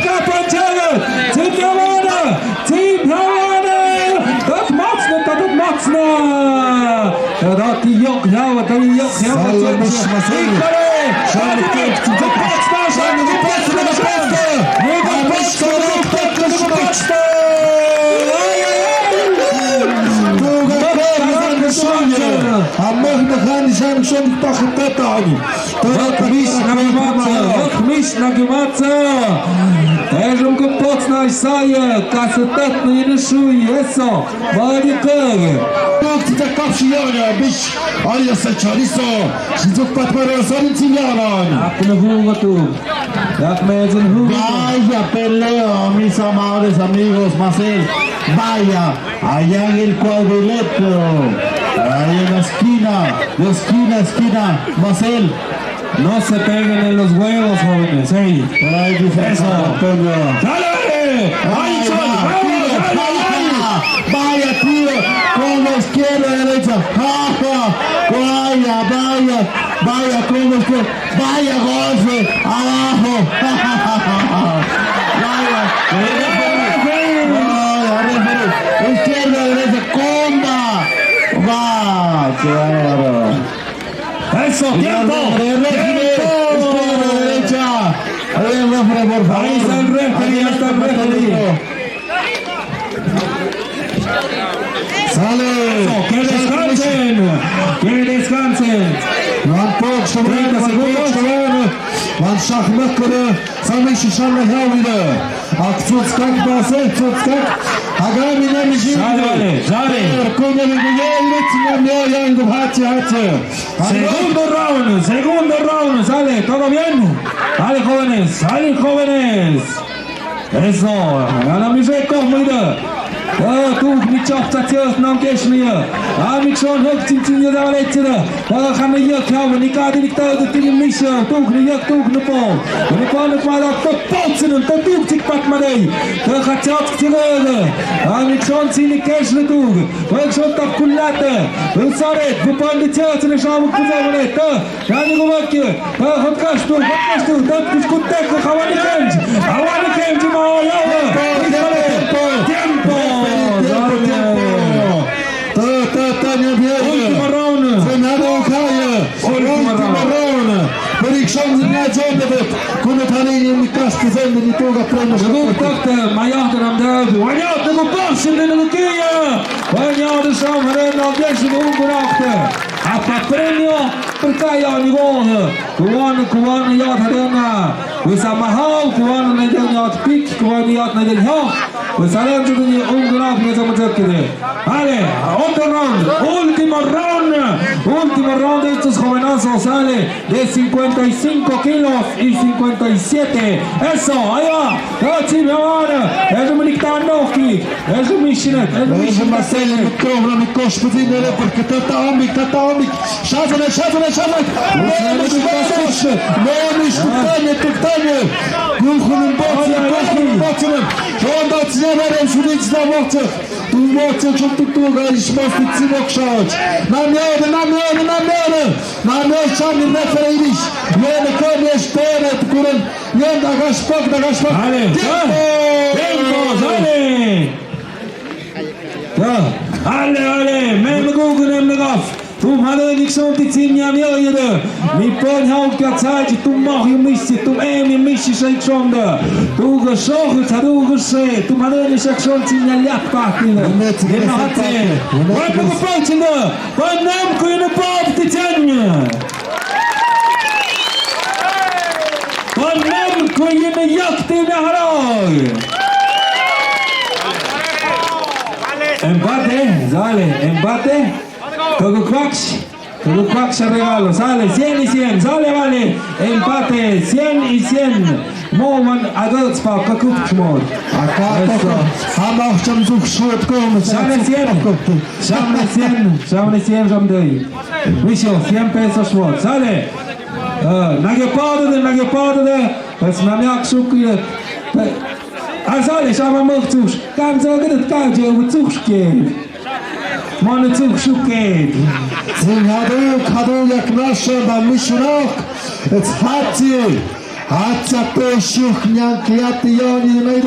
Kapanchalet, Team Havana, dat Matsna, dat die Jok, ja, wat die Jok, ja, Miś na Gimaca, Eżum go pocnaj saje, kasetet nie ryszuje, eso, Marikere. Ty tak kapszyjonia, byś, ale ja seczariso, Szydzow patmaro solicilianon. Jak na hugo tu, jak mezen hugo. Vaya peleo, mis amables amigos, Marcel. Vaya, allá en el cuadrilátero, ahí en la esquina, de esquina a esquina, Marcel. No se peguen en los huevos, jóvenes, hey. Ay, eso, Antonio. ¡Dale! ¡Ay, vaya, tío, con la izquierda, derecha, vaya, con la izquierda, vaya, golpe, abajo, vaya, izquierda, derecha, comba, va, claro. ¡Eso, tiempo! Izquierda, derecha, ahí el refere, por favor. Ahí está el refere, ya está el refere. Sale. ¡Que descansen! ¡Que descansen! Man påk segundos. Man schachmökkere. Sammy Shishana Havide. Aktsutskak base. Aktsutskak. Agami nemishi. Sale. Kunya Miguel. Yang Hache. Segundo round. Sale. ¿Todo bien? Sale, jóvenes. Eso. Gana mi rzeko, mira. Tu mi çaptatıyoruz nam geçmiyor. Amik şu an hep timtinye devam ettiler. Bana kanı yok ya. Nikadi niktadı tilimmiş ya. Tuk ni yok tuk ni po. Ni po ni po da popolsının da tuk tik patmadey. Da kaçat tigöyle. Amik şu an seni geçli tuk. Bak şu an tap kullate. Saret bu pandi tiyatını şamuk kuzamanet. Da yani bu bak ki. Da hotkaş tuk. Da kuskuttek havani kenci ma ya. Ultima round. Păricșom zângheați omnăvăt. Cum e tanini în micașcă zândă din toga prămă și Guk takte, majahte nam dövi. Vanjate gu passin din gu kija. Vanjate som haren av djässi gu ungurakte. Appa premio per kaja nivåhe. Kuvan jat hadena. Visa mahal, kuvan nedel jat pik, kuvan jat nedel hak. Visa rentu din ungurakte som tjökkede. Ale, otto round. Último round de estos jovenazos. Sale de 55 kilos y 57. Eso, ahí va. Team Havana. Eżu Miliktanovki. Eżu Mishinet. Eżu Marcelo Mikrovna Mikosh Putinere porque tata omik. Szazane. Leonisz tuktanie. Gulchunun boksının. Onda cinemerem şunic na mokcach. Tu mokcach çok tuttuğu işmaz tutsin okşaç. Namjede. Namjede čarni refeririš. Jene konieš teret, kuren. Jen da ga špak. Tempo, Ale, mem gugunem negaf. Tum hade liksom till tinjam jöjede. Mi pön halka tsaji tum mach ju missi, tum emi missi sekshonda. Tu ga shogut hadu ga se, tum hade ni sekshon tinja ljappaktine. Gemma hatte. Vad på punktene? Vad nam kunde på till tinja. Vad nam kunde jakte na harag. Empate. Todo Quax regalo, sale 100 y 100, sale vale, empate 100 y 100. Måman Adolfspa, Kakupchmod. Han har som zuchshot kom. Samle 100, jamdei. Micho, 100 pesos shmod, sale. Nagepade, es namiak shukje. Sale, shama moktush. Kam zogedet kaje, utsuchke. Mamy cukrzukiet. Zingadu jak nasze, da myszrok. It's hacie. Atsa Peshuch, Nyankliati Yoni,